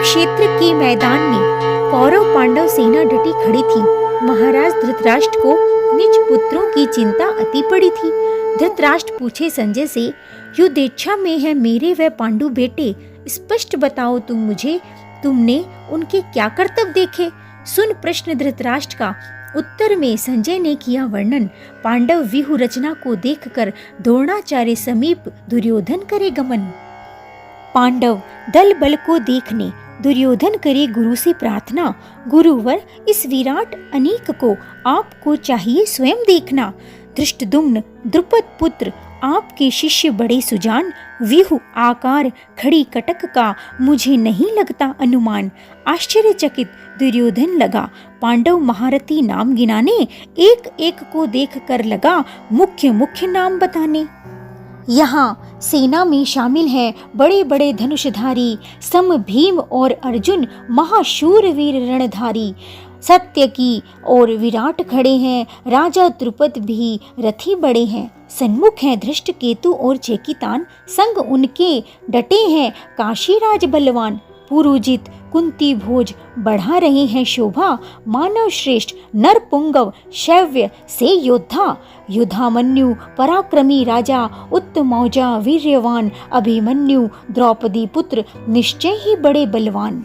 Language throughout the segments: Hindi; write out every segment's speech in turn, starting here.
कुरुक्षेत्र के मैदान में कौरव पांडव सेना डटी खड़ी थी। महाराज धृतराष्ट्र को निज पुत्रों की चिंता अति पड़ी थी। धृतराष्ट्र पूछे संजय से, युद्धेच्छा में है मेरे व पांडु बेटे, स्पष्ट बताओ तुम मुझे, तुमने उनके क्या कर्तव्य देखे। सुन प्रश्न धृतराष्ट्र का। उत्तर में संजय ने किया वर्णन। पांडव व्यूह रचना को देखकर द्रोणाचार्य समीप दुर्योधन करे गमन। पांडव दल बल को देखने दुर्योधन करे गुरु से प्रार्थना। गुरुवर इस विराट अनीक को आपको चाहिए स्वयं देखना। धृष्टद्युम्न द्रुपद पुत्र आपके शिष्य बड़े सुजान, व्यूह आकार खड़ी कटक का मुझे नहीं लगता अनुमान। आश्चर्यचकित दुर्योधन लगा पांडव महारथी नाम गिनाने, एक एक को देख कर लगा मुख्य मुख्य नाम बताने। यहाँ सेना में शामिल हैं बड़े बड़े धनुषधारी, सम भीम और अर्जुन महाशूर वीर रणधारी। सत्यकी और विराट खड़े हैं, राजा द्रुपद भी रथी बड़े हैं। सन्मुख हैं धृष्ट केतु और चेकितान, संग उनके डटे हैं काशीराज बलवान। पुरुजित कुंती भोज बढ़ा रहे हैं शोभा, मानव श्रेष्ठ नर पुंगव शैव्य से योद्धा। युधामन्यु पराक्रमी राजा, उत्तमौजा वीर्यवान अभिमन्यु द्रौपदी पुत्र निश्चय ही बड़े बलवान।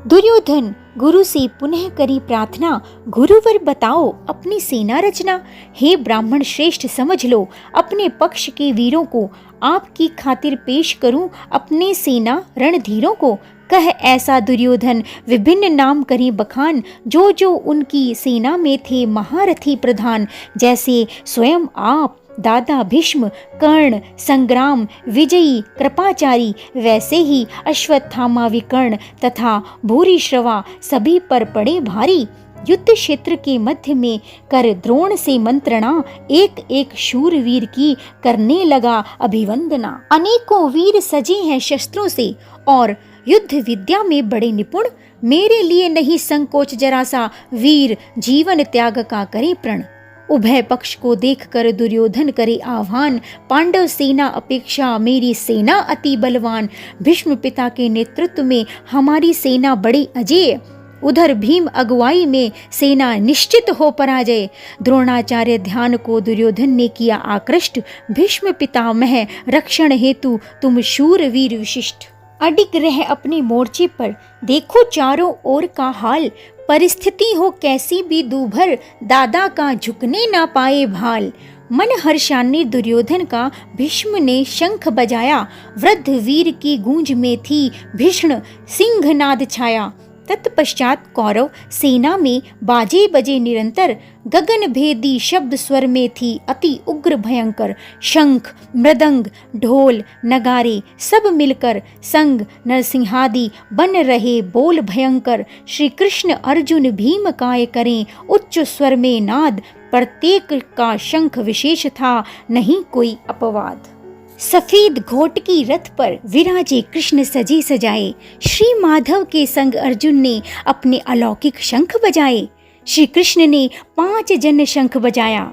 दुर्योधन गुरु से पुनः करी प्रार्थना, गुरुवर बताओ अपनी सेना रचना। हे ब्राह्मण श्रेष्ठ समझ लो अपने पक्ष के वीरों को, आपकी खातिर पेश करूं अपने सेना रणधीरों को। कह ऐसा दुर्योधन विभिन्न नाम करी बखान, जो जो उनकी सेना में थे महारथी प्रधान। जैसे स्वयं आप, दादा भीष्म, कर्ण, संग्राम, विजयी, कृपाचारी, वैसे ही अश्वत्थामा विकर्ण तथा भूरिश्रवा सभी पर पड़े भारी। युद्ध क्षेत्र के मध्य में कर द्रोण से मंत्रणा, एक एक शूरवीर की करने लगा अभिवंदना। अनेकों वीर सजे हैं शस्त्रों से और युद्ध विद्या में बड़े निपुण। मेरे लिए नहीं संकोच जरा सा, वीर जीवन त्याग का करे प्रण। उभय पक्ष को देखकर दुर्योधन करे आह्वान, पांडव सेना अपेक्षा मेरी सेना अति बलवान। भीष्म पिता के नेतृत्व में हमारी सेना बड़ी अजेय, उधर भीम अगुवाई में सेना निश्चित हो पराजय। द्रोणाचार्य ध्यान को दुर्योधन ने किया आकृष्ट, भीष्म पितामह रक्षण हेतु तुम शूर वीर विशिष्ट। अडिग रह अपने मोर्चे पर, देखो चारों ओर का हाल। परिस्थिति हो कैसी भी दूभर, दादा का झुकने ना पाए भाल। मन हर्षान्वित दुर्योधन का भीष्म ने शंख बजाया, वृद्ध वीर की गूंज में थी भीषण सिंहनाद छाया। तत्पश्चात कौरव सेना में बाजे बजे निरंतर, गगन भेदी शब्द स्वर में थी अति उग्र भयंकर। शंख मृदंग ढोल नगारे सब मिलकर संग नरसिंहादि बन रहे बोल भयंकर। श्री कृष्ण अर्जुन भीम काय करें उच्च स्वर में नाद, प्रत्येक का शंख विशेष था नहीं कोई अपवाद। सफेद घोट की रथ पर विराजे कृष्ण सजे सजाए, श्री माधव के संग अर्जुन ने अपने अलौकिक शंख बजाए। श्री कृष्ण ने 5 जन शंख बजाया,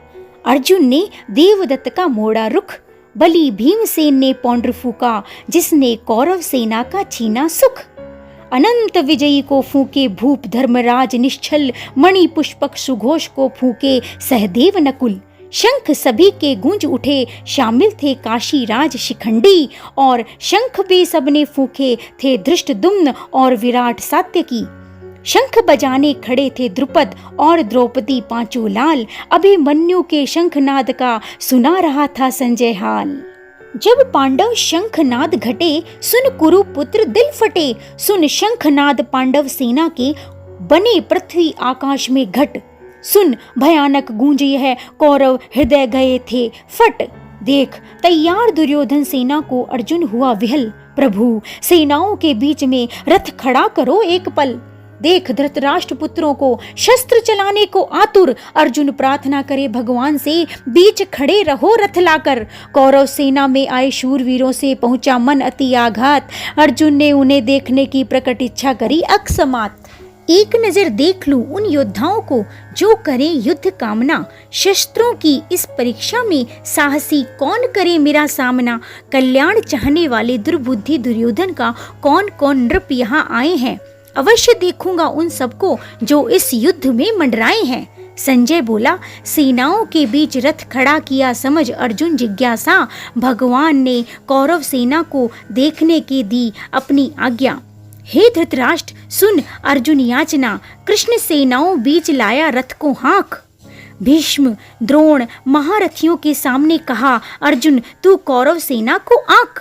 अर्जुन ने देवदत्त का मोड़ा रुख, बलि भीमसेन ने पौंड्र फूका जिसने कौरव सेना का छीना सुख। अनंत विजयी को फूके भूप धर्मराज निश्चल, मणि पुष्पक सुघोष को फूके सहदेव नकुल। शंख सभी के गूंज उठे, शामिल थे काशी राज शिखंडी, और शंख भी सबने फूके थे धृष्टद्युम्न और विराट सात्यकी। शंख बजाने खड़े थे द्रुपद और द्रौपदी पांचों लाल, अभिमन्यु के शंखनाद का सुना रहा था संजय हाल। जब पांडव शंखनाद घटे, सुन कुरु पुत्र दिल फटे। सुन शंखनाद पांडव सेना के, बने पृथ्वी आकाश में घट। सुन भयानक गूंज यह, कौरव हृदय गए थे फट। देख तैयार दुर्योधन सेना को अर्जुन हुआ विहल। प्रभु सेनाओं के बीच में रथ खड़ा करो एक पल। देख धृतराष्ट्र पुत्रों को शस्त्र चलाने को आतुर, अर्जुन प्रार्थना करे भगवान से बीच खड़े रहो रथ लाकर। कौरव सेना में आए शूरवीरों से पहुंचा मन अति आघात, अर्जुन ने उन्हें देखने की प्रकट इच्छा करी अकस्मात। एक नजर देख लूं उन योद्धाओं को जो करें युद्ध कामना। शस्त्रों की इस परीक्षा में साहसी कौन करे मेरा सामना। कल्याण चाहने वाले दुर्बुद्धि दुर्योधन का कौन कौन नृप यहाँ आए हैं। अवश्य देखूंगा उन सबको जो इस युद्ध में मंडराए हैं। संजय बोला, सेनाओं के बीच रथ खड़ा किया समझ अर्जुन जिज्ञासा। भगवान ने कौरव सेना को देखने की दी अपनी आज्ञा। हे धृतराष्ट्र सुन अर्जुन याचना, कृष्ण सेनाओं बीच लाया रथ को हाँक। भीष्म द्रोण महारथियों के सामने कहा, अर्जुन तू कौरव सेना को आंक।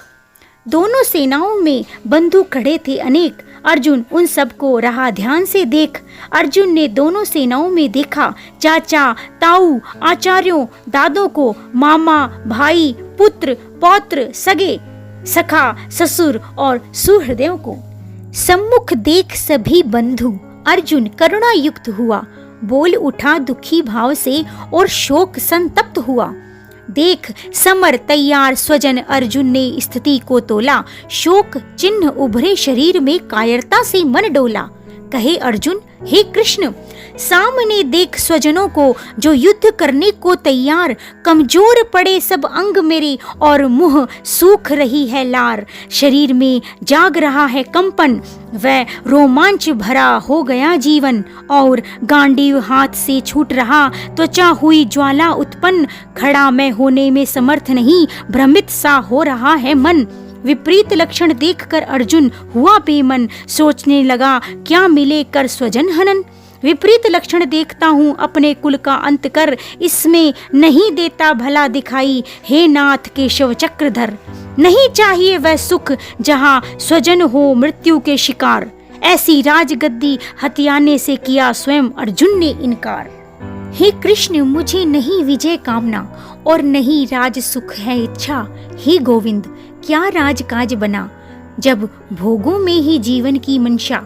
दोनों सेनाओं में बंधु खड़े थे अनेक, अर्जुन उन सबको रहा ध्यान से देख। अर्जुन ने दोनों सेनाओं में देखा चाचा ताऊ आचार्यों दादों को, मामा भाई पुत्र पौत्र सगे सखा ससुर और सुहृदयों को। सम्मुख देख सभी बंधु अर्जुन करुणा युक्त हुआ, बोल उठा दुखी भाव से और शोक संतप्त हुआ। देख समर तैयार स्वजन अर्जुन ने स्थिति को तोला, शोक चिन्ह उभरे शरीर में कायरता से मन डोला। कहे अर्जुन, हे कृष्ण सामने देख स्वजनों को जो युद्ध करने को तैयार। कमजोर पड़े सब अंग मेरे और मुंह सूख रही है लार। शरीर में जाग रहा है कंपन, वह रोमांच भरा हो गया जीवन। और गांडीव हाथ से छूट रहा, त्वचा हुई ज्वाला उत्पन्न। खड़ा मैं होने में समर्थ नहीं, भ्रमित सा हो रहा है मन। विपरीत लक्षण देखकर अर्जुन हुआ बेमन, सोचने लगा क्या मिले कर स्वजन हनन। विपरीत लक्षण देखता हूँ अपने कुल का अंत कर, इसमें नहीं देता भला दिखाई। हे नाथ केशव चक्रधर, नहीं चाहिए वह सुख जहाँ स्वजन हो मृत्यु के शिकार। ऐसी राजगद्दी हथियाने से किया स्वयं अर्जुन ने इनकार। हे कृष्ण मुझे नहीं विजय कामना और नहीं राज सुख है इच्छा। हे गोविंद क्या राजकाज बना जब भोगों में ही जीवन की मंशा।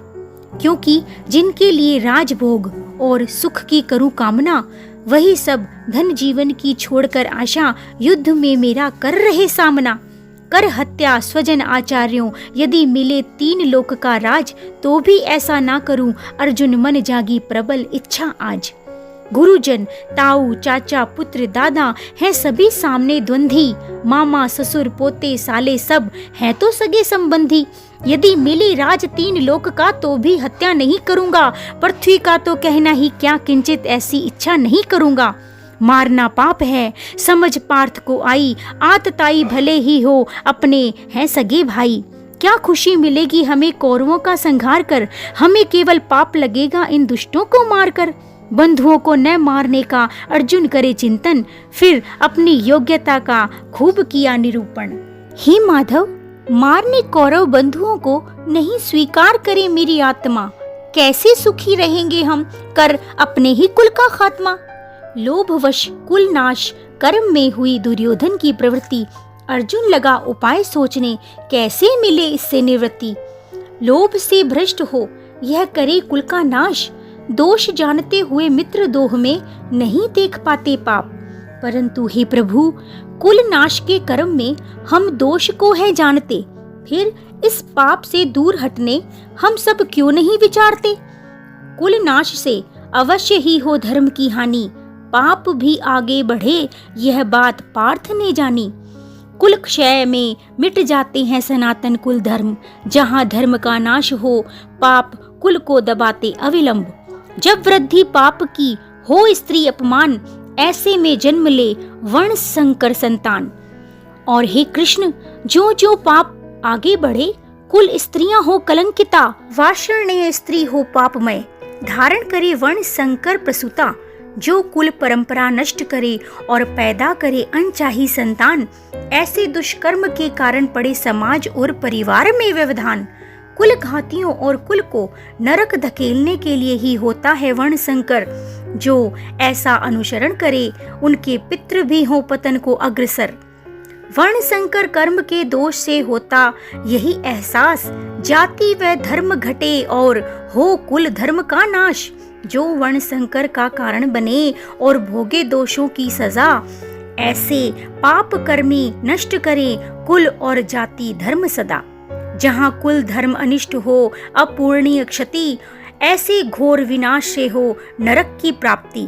क्योंकि जिनके लिए राजभोग और सुख की करूं कामना, वही सब धन जीवन की छोड़कर आशा युद्ध में मेरा कर रहे सामना। कर हत्या स्वजन आचार्यों, यदि मिले 3 लोक का राज, तो भी ऐसा ना करूं अर्जुन मन जागी प्रबल इच्छा आज। गुरुजन ताऊ चाचा पुत्र दादा हैं सभी सामने द्वंद्वी। मामा ससुर पोते साले सब हैं तो सगे संबंधी। यदि मिले राज 3 लोक का तो भी हत्या नहीं करूंगा। पृथ्वी का तो कहना ही क्या, किंचित ऐसी इच्छा नहीं करूंगा। मारना पाप है समझ पार्थ को आई, आतताई भले ही हो अपने हैं सगे भाई। क्या खुशी मिलेगी हमें कौरवों का संहार कर, हमें केवल पाप लगेगा इन दुष्टों को मारकर। बंधुओं को न मारने का अर्जुन करे चिंतन, फिर अपनी योग्यता का खूब किया निरूपण। हे माधव मारने कौरव बंधुओं को नहीं स्वीकार करे मेरी आत्मा। कैसे सुखी रहेंगे हम कर अपने ही कुल का खात्मा। लोभवश कुल नाश कर्म में हुई दुर्योधन की प्रवृत्ति। अर्जुन लगा उपाय सोचने, कैसे मिले इससे निवृत्ति। लोभ से भ्रष्ट हो यह करे कुल का नाश। दोष जानते हुए मित्र दोह में नहीं देख पाते पाप। परंतु हे प्रभु कुल नाश के कर्म में हम दोष को है जानते, फिर इस पाप से दूर हटने हम सब क्यों नहीं विचारते। कुल नाश से अवश्य ही हो धर्म की हानि, पाप भी आगे बढ़े यह बात पार्थ ने जानी। कुल क्षय में मिट जाते हैं सनातन कुल धर्म, जहाँ धर्म का नाश हो पाप कुल को दबाते अविलंब। जब वृद्धि पाप की हो स्त्री अपमान, ऐसे में जन्म ले वर्ण संकर संतान। और हे कृष्ण जो जो पाप आगे बढ़े, कुल स्त्रियां हो कलंकिता, वाषण्य स्त्री हो पापमय, धारण करे वर्ण संकर प्रसूता। जो कुल परंपरा नष्ट करे और पैदा करे अनचाही संतान, ऐसे दुष्कर्म के कारण पड़े समाज और परिवार में व्यवधान। कुल घातियों और कुल को नरक धकेलने के लिए ही होता है वर्ण संकर। जो ऐसा अनुसरण करे उनके पितृ भी हो पतन को अग्रसर। वर्ण संकर कर्म के दोष से होता यही एहसास, जाति व धर्म घटे और हो कुल धर्म का नाश। जो वर्ण संकर का कारण बने और भोगे दोषों की सजा, ऐसे पाप कर्मी नष्ट करे कुल और जाति धर्म सदा। जहाँ कुल धर्म अनिष्ट हो अपूर्णीय क्षति, ऐसे घोर विनाश से हो नरक की प्राप्ति।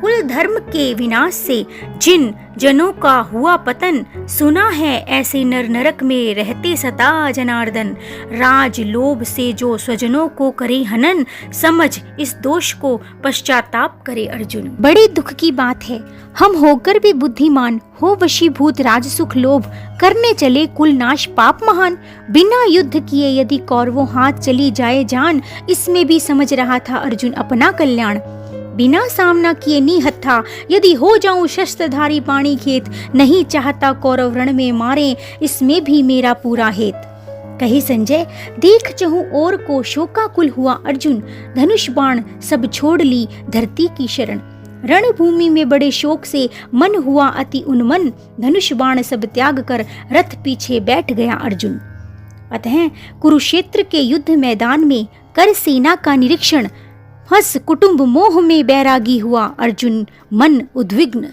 कुल धर्म के विनाश से जिन जनों का हुआ पतन, सुना है ऐसे नर नरक में रहते सदा जनार्दन। राज लोभ से जो स्वजनों को करे हनन, समझ इस दोष को पश्चाताप करे अर्जुन। बड़ी दुख की बात है, हम होकर भी बुद्धिमान हो वशीभूत राजसुख लोभ, करने चले कुल नाश पाप महान। बिना युद्ध किए यदि कौरवों हाथ चली जाए जान, इसमें भी समझ रहा था अर्जुन अपना कल्याण। बिना सामना किए निहत्था यदि हो जाऊं शस्त्रधारी पाणी खेत, नहीं चाहता कौरव रण में मारे, इसमें भी मेरा पूरा हेत। कहे संजय देख चहु और को शोकाकुल हुआ अर्जुन, धनुष बाण सब छोड़ ली धरती की शरण। रणभूमि में बड़े शोक से मन हुआ अति उन्मन, धनुष बाण सब त्याग कर रथ पीछे बैठ गया अर्जुन। अतः कुरुक्षेत्र के युद्ध मैदान में कर सेना का निरीक्षण, हंस कुटुंब मोह में बैरागी हुआ अर्जुन मन उद्विग्न।